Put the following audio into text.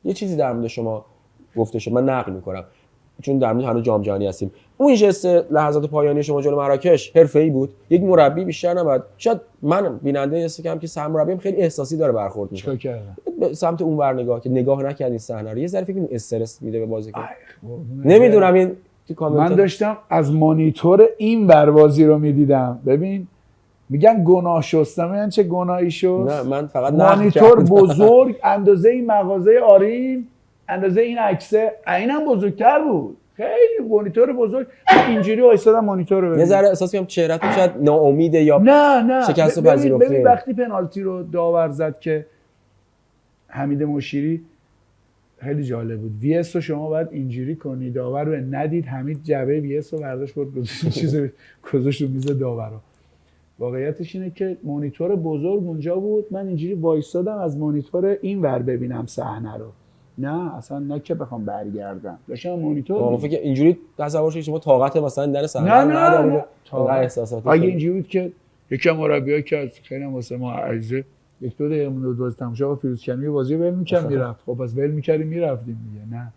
یه چیزی در مورد شما گفته شد، من نقل میکنم چون در مورد هنوز جام جهانی هستیم. اون ژست لحظات پایانی شما جلو مراکش حرفه‌ای بود. یک مربی بیشتر نباید، شاید من بیننده حس که سرمربی خیلی احساسی داره برخورد میکنه. چیکار کردن؟ به سمت اونور نگاه که نگاه نکردین صحنه رو، یه ذره فکر کنم استرس میده به بازیکن. نمیدونم این تو کامنت من داشتم از مانیتور این بر بازی رو میدیدم. ببین میگن گناه شستم، یعنی چه گناهی شست؟ نه من فقط مانیتور بزرگ اندازه این مغازه آرین، اندازه این عکسه، اینم بزرگتر بود، خیلی مانیتور بزرگ. اینجوری وایسادم مانیتور رو ببینم. یه ذره احساس کنم چهرهتون شاید ناامیده یا نه شکست ببین پذیرفته. وقتی پنالتی رو داور زد که حمید مشیری، خیلی جالب بود. وی اس رو شما باید اینجوری کنی، داور رو ندید، حمید جبه وی اس رو برداشت بود گذاشت رو میز داورا. واقعیتش اینه که مانیتور بزرگ اونجا بود، من اینجوری وایسادم از مانیتور این ور ببینم صحنه رو، نه اصلا نه که بخوام برگردم، داشتم مانیتور من فکر اینجوری تصور شد شما طاقت مثلا در صحنه نه اینقدر احساساتی. اگه اینجوری بود که یکی از مربیایی که از خیلی واسه ما عزیزه یک دو دقیقه مونده بود تماشا، فیروز کریمی بازی ول می‌کرد میرفت. خب پس ول می‌کردیم میرفتیم دیگه. نه